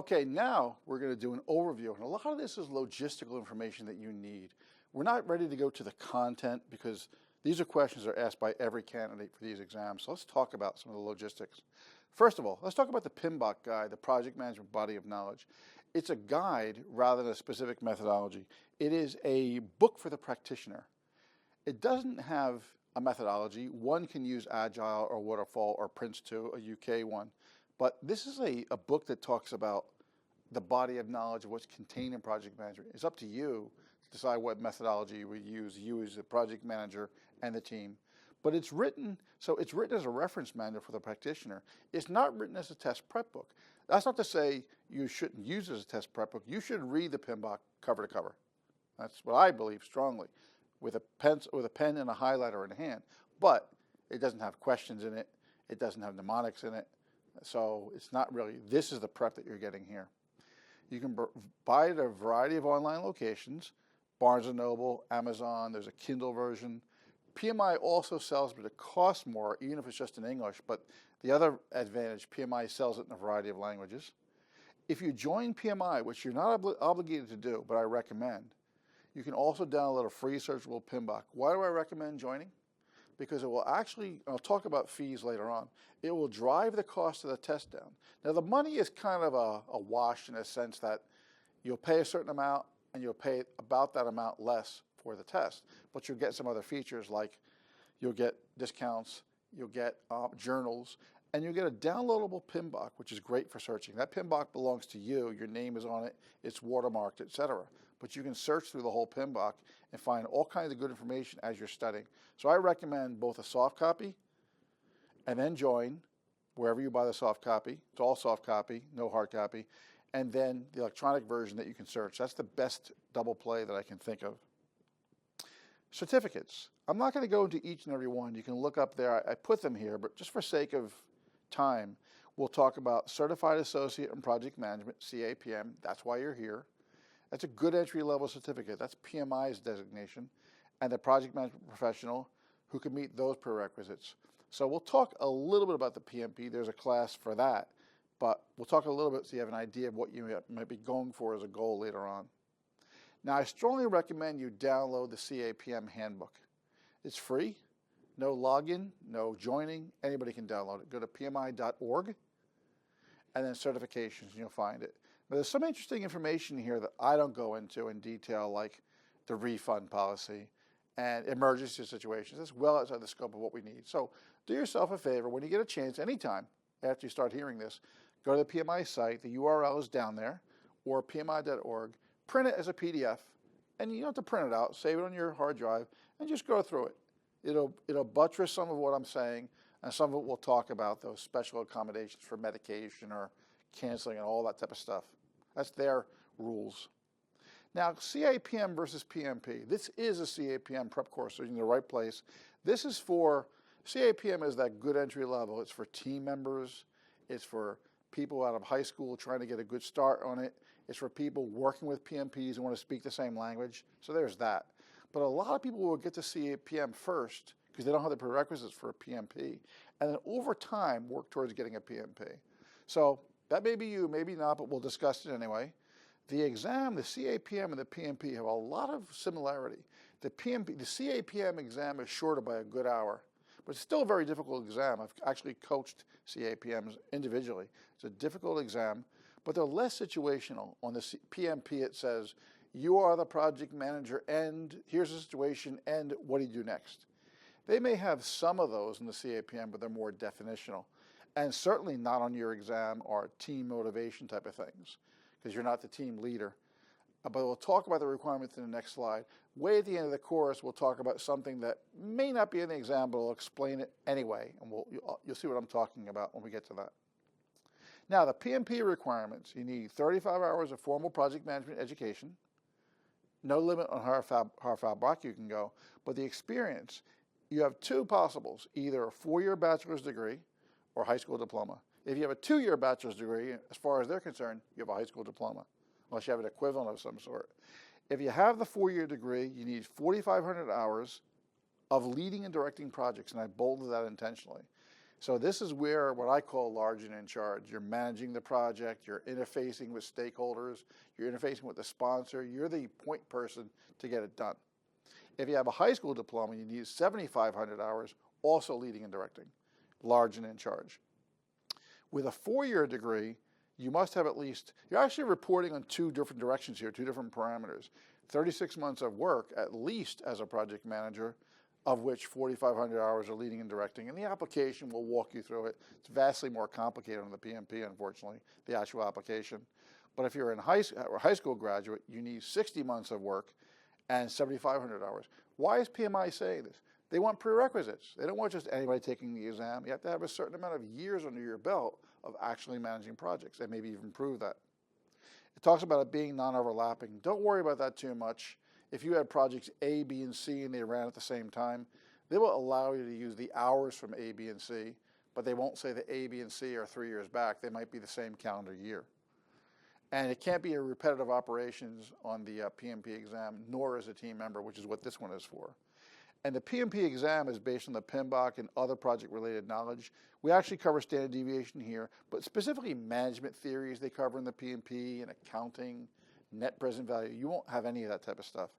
Okay, now we're going to do an overview, and a lot of this is logistical information that you need. We're not ready to go to the content because these are questions that are asked by every candidate for these exams. So let's talk about some of the logistics. First of all, let's talk about the PMBOK guide, the Project Management Body of Knowledge. It's a guide rather than a specific methodology. It is a book for the practitioner. It doesn't have a methodology. One can use Agile or Waterfall or Prince2, a UK one. But this is a book that talks about the body of knowledge of what's contained in project management. It's up to you to decide what methodology you would use, you as the project manager and the team. But it's written, so it's written as a reference manual for the practitioner. It's not written as a test prep book. That's not to say you shouldn't use it as a test prep book. You should read the PMBOK cover to cover. That's what I believe strongly, with a pen and a highlighter in hand. But it doesn't have questions in it. It doesn't have mnemonics in it. So it's not really, this is the prep that you're getting here. You can buy it at a variety of online locations, Barnes & Noble, Amazon, there's a Kindle version. PMI also sells, but it costs more, even if it's just in English. But the other advantage, PMI sells it in a variety of languages. If you join PMI, which you're not obligated to do, but I recommend, you can also download a free searchable PMBOK. Why do I recommend joining? Because it will actually, I'll talk about fees later on, it will drive the cost of the test down. Now the money is kind of a wash in a sense that you'll pay a certain amount and you'll pay about that amount less for the test, but you'll get some other features like you'll get discounts, you'll get journals, and you'll get a downloadable PMBOK, which is great for searching. That PMBOK belongs to you, your name is on it, it's watermarked, etc. But you can search through the whole PMBOK and find all kinds of good information as you're studying. So I recommend both a soft copy and then join wherever you buy the soft copy. It's all soft copy, no hard copy. And then the electronic version that you can search. That's the best double play that I can think of. Certificates. I'm not going to go into each and every one. You can look up there. I put them here, but just for sake of time, we'll talk about Certified Associate in Project Management, CAPM. That's why you're here. That's a good entry-level certificate. That's PMI's designation, and the project management professional who can meet those prerequisites. So we'll talk a little bit about the PMP. There's a class for that, but we'll talk a little bit so you have an idea of what you might be going for as a goal later on. Now, I strongly recommend you download the CAPM handbook. It's free, no login, no joining. Anybody can download it. Go to pmi.org, and then certifications, and you'll find it. But there's some interesting information here that I don't go into in detail, like the refund policy and emergency situations. That's well outside the scope of what we need. So do yourself a favor, when you get a chance, anytime after you start hearing this, go to the PMI site, the URL is down there, or pmi.org, print it as a PDF, and you don't have to print it out, save it on your hard drive, and just go through it. It'll buttress some of what I'm saying, and some of it we'll talk about, those special accommodations for medication or canceling and all that type of stuff. That's their rules. Now, CAPM versus PMP. This is a CAPM prep course, so you're in the right place. This is for, CAPM is that good entry level. It's for team members. It's for people out of high school trying to get a good start on it. It's for people working with PMPs and want to speak the same language. So there's that. But a lot of people will get to CAPM first because they don't have the prerequisites for a PMP, and then over time work towards getting a PMP. So that may be you, maybe not, but we'll discuss it anyway. The exam, the CAPM and the PMP have a lot of similarity. The CAPM exam is shorter by a good hour, but it's still a very difficult exam. I've actually coached CAPMs individually. It's a difficult exam, but they're less situational. On the PMP, it says, you are the project manager, and here's the situation, and what do you do next? They may have some of those in the CAPM, but they're more definitional. And certainly not on your exam or team motivation type of things, because you're not the team leader. But we'll talk about the requirements in the next slide. Way at the end of the course, we'll talk about something that may not be in the exam, but we'll explain it anyway, and you'll see what I'm talking about when we get to that. Now, the PMP requirements, you need 35 hours of formal project management education, no limit on how far back you can go, but the experience, you have two possibles, either a 4-year bachelor's degree or high school diploma. If you have a 2-year bachelor's degree, as far as they're concerned, you have a high school diploma, unless you have an equivalent of some sort. If you have the 4-year degree, you need 4,500 hours of leading and directing projects, and I bolded that intentionally. So this is where what I call large and in charge. You're managing the project, you're interfacing with stakeholders, you're interfacing with the sponsor, you're the point person to get it done. If you have a high school diploma, you need 7,500 hours, also leading and directing, large and in charge. With a 4-year degree, you must have at least, you're actually reporting on 2 different directions here, 2 different parameters. 36 months of work, at least as a project manager, of which 4,500 hours are leading and directing. And the application will walk you through it. It's vastly more complicated on the PMP, unfortunately, the actual application. But if you're a high school graduate, you need 60 months of work and 7,500 hours. Why is PMI saying this? They want prerequisites. They don't want just anybody taking the exam. You have to have a certain amount of years under your belt of actually managing projects, and maybe even prove that. It talks about it being non-overlapping. Don't worry about that too much. If you had projects A, B, and C and they ran at the same time, they will allow you to use the hours from A, B, and C, but they won't say that A, B, and C are 3 years back. They might be the same calendar year. And it can't be a repetitive operations on the PMP exam, nor as a team member, which is what this one is for. And the PMP exam is based on the PMBOK and other project-related knowledge. We actually cover standard deviation here, but specifically management theories they cover in the PMP and accounting, net present value. You won't have any of that type of stuff.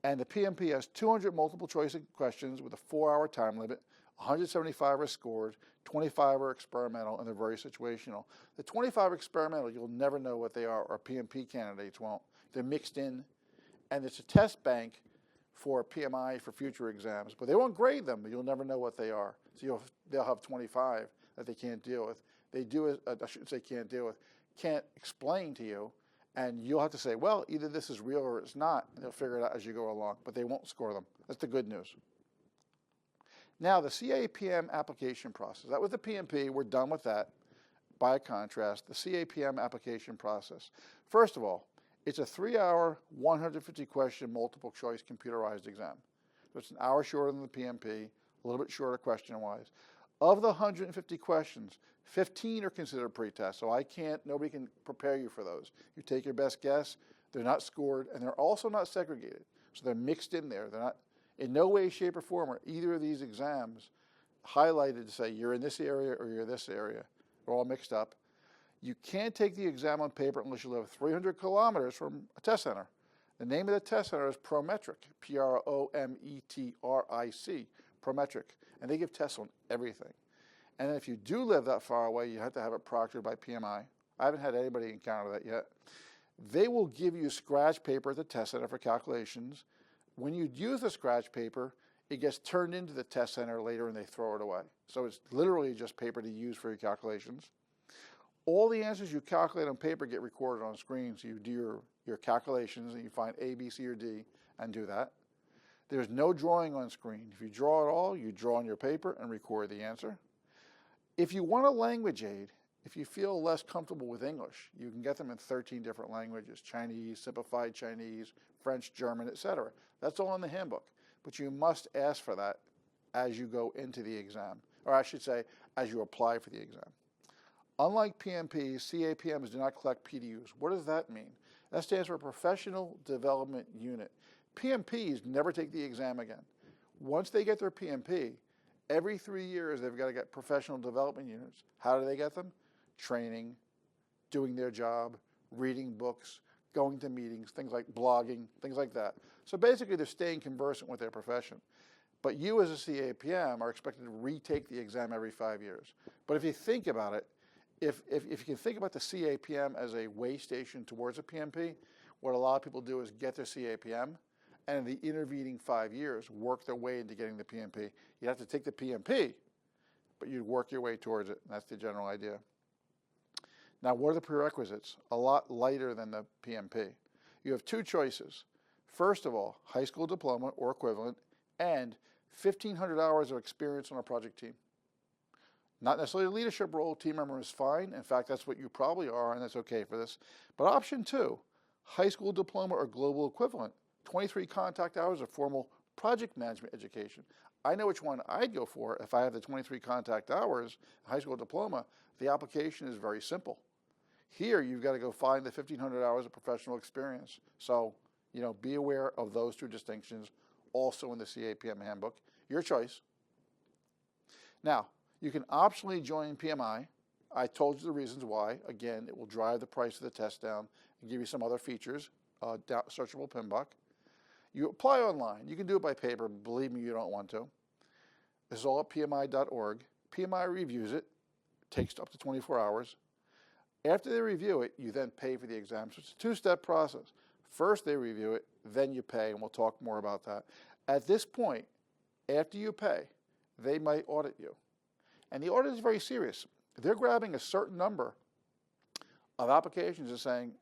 And the PMP has 200 multiple choice questions with a 4-hour time limit. 175 are scored, 25 are experimental, and they're very situational. The 25 experimental, you'll never know what they are, or PMP candidates won't. They're mixed in, and it's a test bank for PMI for future exams, but they won't grade them, but you'll never know what they are. So they'll have 25 that they can't deal with. They do, I shouldn't say can't deal with, can't explain to you, and you'll have to say, well, either this is real or it's not, and they'll figure it out as you go along, but they won't score them. That's the good news. Now, the CAPM application process. That was the PMP. We're done with that. By contrast, the CAPM application process. First of all, it's a 3-hour, 150-question multiple choice computerized exam. So it's an hour shorter than the PMP, a little bit shorter question-wise. Of the 150 questions, 15 are considered pre-test, so nobody can prepare you for those. You take your best guess, they're not scored, and they're also not segregated. So they're mixed in there. They're not, in no way, shape, or form are either of these exams highlighted to say you're in this area or you're this area. They're all mixed up. You can't take the exam on paper unless you live 300 kilometers from a test center. The name of the test center is Prometric, P-R-O-M-E-T-R-I-C, Prometric, and they give tests on everything. And if you do live that far away, you have to have it proctored by PMI. I haven't had anybody encounter that yet. They will give you scratch paper at the test center for calculations. When you use the scratch paper, it gets turned into the test center later and they throw it away. So it's literally just paper to use for your calculations. All the answers you calculate on paper get recorded on screen, so you do your calculations and you find A, B, C, or D and do that. There's no drawing on screen. If you draw at all, you draw on your paper and record the answer. If you want a language aid, if you feel less comfortable with English, you can get them in 13 different languages: Chinese, simplified Chinese, French, German, etc. That's all in the handbook, but you must ask for that as you go into the exam, or I should say, as you apply for the exam. Unlike PMPs, CAPMs do not collect PDUs. What does that mean? That stands for Professional Development Unit. PMPs never take the exam again. Once they get their PMP, every 3 years they've got to get professional development units. How do they get them? Training, doing their job, reading books, going to meetings, things like blogging, things like that. So basically they're staying conversant with their profession. But you as a CAPM are expected to retake the exam every 5 years. But if you think about it, if you can think about the CAPM as a way station towards a PMP, what a lot of people do is get their CAPM, and in the intervening 5 years, work their way into getting the PMP. You have to take the PMP, but you work your way towards it, and that's the general idea. Now, what are the prerequisites? A lot lighter than the PMP. You have 2 choices. First of all, high school diploma or equivalent, and 1,500 hours of experience on a project team. Not necessarily a leadership role, team member is fine. In fact, that's what you probably are, and that's okay for this. But option 2, high school diploma or global equivalent, 23 contact hours of formal project management education. I know which one I'd go for if I have the 23 contact hours, high school diploma. The application is very simple. Here, you've got to go find the 1,500 hours of professional experience. So, be aware of those 2 distinctions, also in the CAPM handbook. Your choice. Now, You can optionally join PMI. I told you the reasons why. Again, it will drive the price of the test down and give you some other features, searchable PMBOK. You apply online. You can do it by paper. Believe me, you don't want to. This is all at PMI.org. PMI reviews it. Takes up to 24 hours. After they review it, you then pay for the exam. So it's a two-step process. First, they review it, then you pay, and we'll talk more about that. At this point, after you pay, they might audit you. And the audit is very serious. They're grabbing a certain number of applications and saying,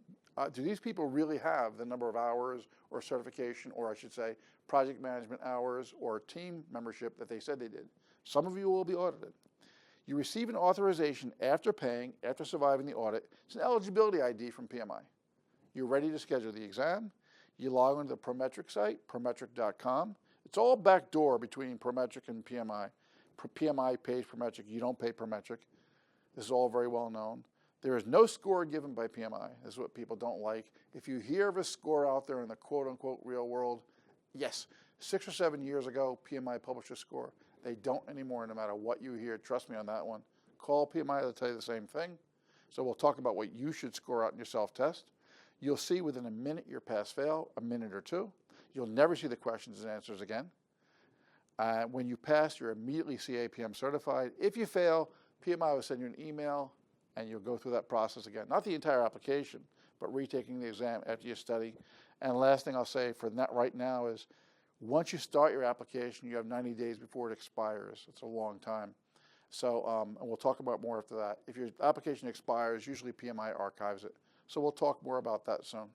do these people really have the number of hours or certification, or I should say, project management hours or team membership that they said they did? Some of you will be audited. You receive an authorization after paying, after surviving the audit. It's an eligibility ID from PMI. You're ready to schedule the exam. You log onto the Prometric site, prometric.com. It's all backdoor between Prometric and PMI. PMI pays Prometric. You don't pay Prometric. This is all very well known. There is no score given by PMI. This is what people don't like. If you hear of a score out there in the quote-unquote real world, yes, 6 or 7 years ago, PMI published a score. They don't anymore, no matter what you hear. Trust me on that one. Call PMI, they'll tell you the same thing. So we'll talk about what you should score out in your self-test. You'll see within a minute your pass-fail, a minute or two. You'll never see the questions and answers again. When you pass, you're immediately CAPM certified. If you fail, PMI will send you an email, and you'll go through that process again. Not the entire application, but retaking the exam after you study. And the last thing I'll say for that right now is, once you start your application, you have 90 days before it expires. It's a long time. So, and we'll talk about more after that. If your application expires, usually PMI archives it. So we'll talk more about that soon.